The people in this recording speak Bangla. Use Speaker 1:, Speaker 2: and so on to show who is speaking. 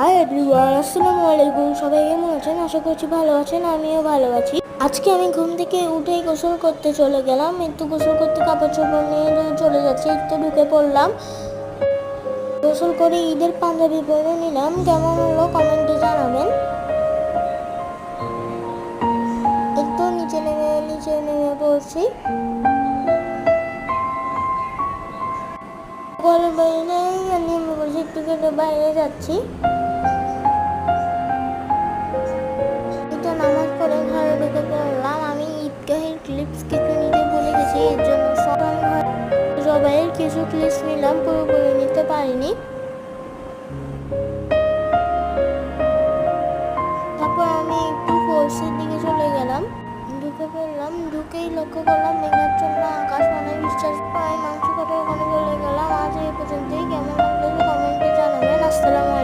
Speaker 1: হাই এভরিওয়ান, আসসালামু আলাইকুম। সবাই কেমন আছেন? আশা করছি ভালো আছেন, আমিও ভালো আছি। আজকে আমি ঘুম থেকে উঠেই গোসল করতে চলে গেলাম। একটু গোসল করতে কাপড় চোপড় নিয়ে চলে যাচ্ছি, একটু ঢুকে পড়লাম। গোসল করে ঈদের পাঞ্জাবি পরে নিলাম। কেমন হলো কমেন্টে জানাবেন। একটু নিচে নেমে পড়ছি। ঘরের বাইরে নেমে পড়ছি, একটু বাইরে যাচ্ছি। নামাজ পড়ে ঘরে ঢুকে পড়লাম। আমি ঈদগাহের ক্লিপস কিছু নিতে ভুলে গেছি, এর জন্য সবাইয়ের কিছু ক্লিপস নিলাম, পুরোপুরি নিতে পারিনি। তারপর আমি একটু ফোর্সের দিকে চলে গেলাম, ঢুকে পড়লাম। ঢুকেই লক্ষ্য করলাম মেঘাচ্ছন্ন আকাশ, মানে বিশ্বাস পাই মাংস কাটার ওখানে চলে গেলাম। আজ এই পর্যন্তই। কেমন লাগলো কমেন্টে জানাবেন। আসসালামু আলাইকুম।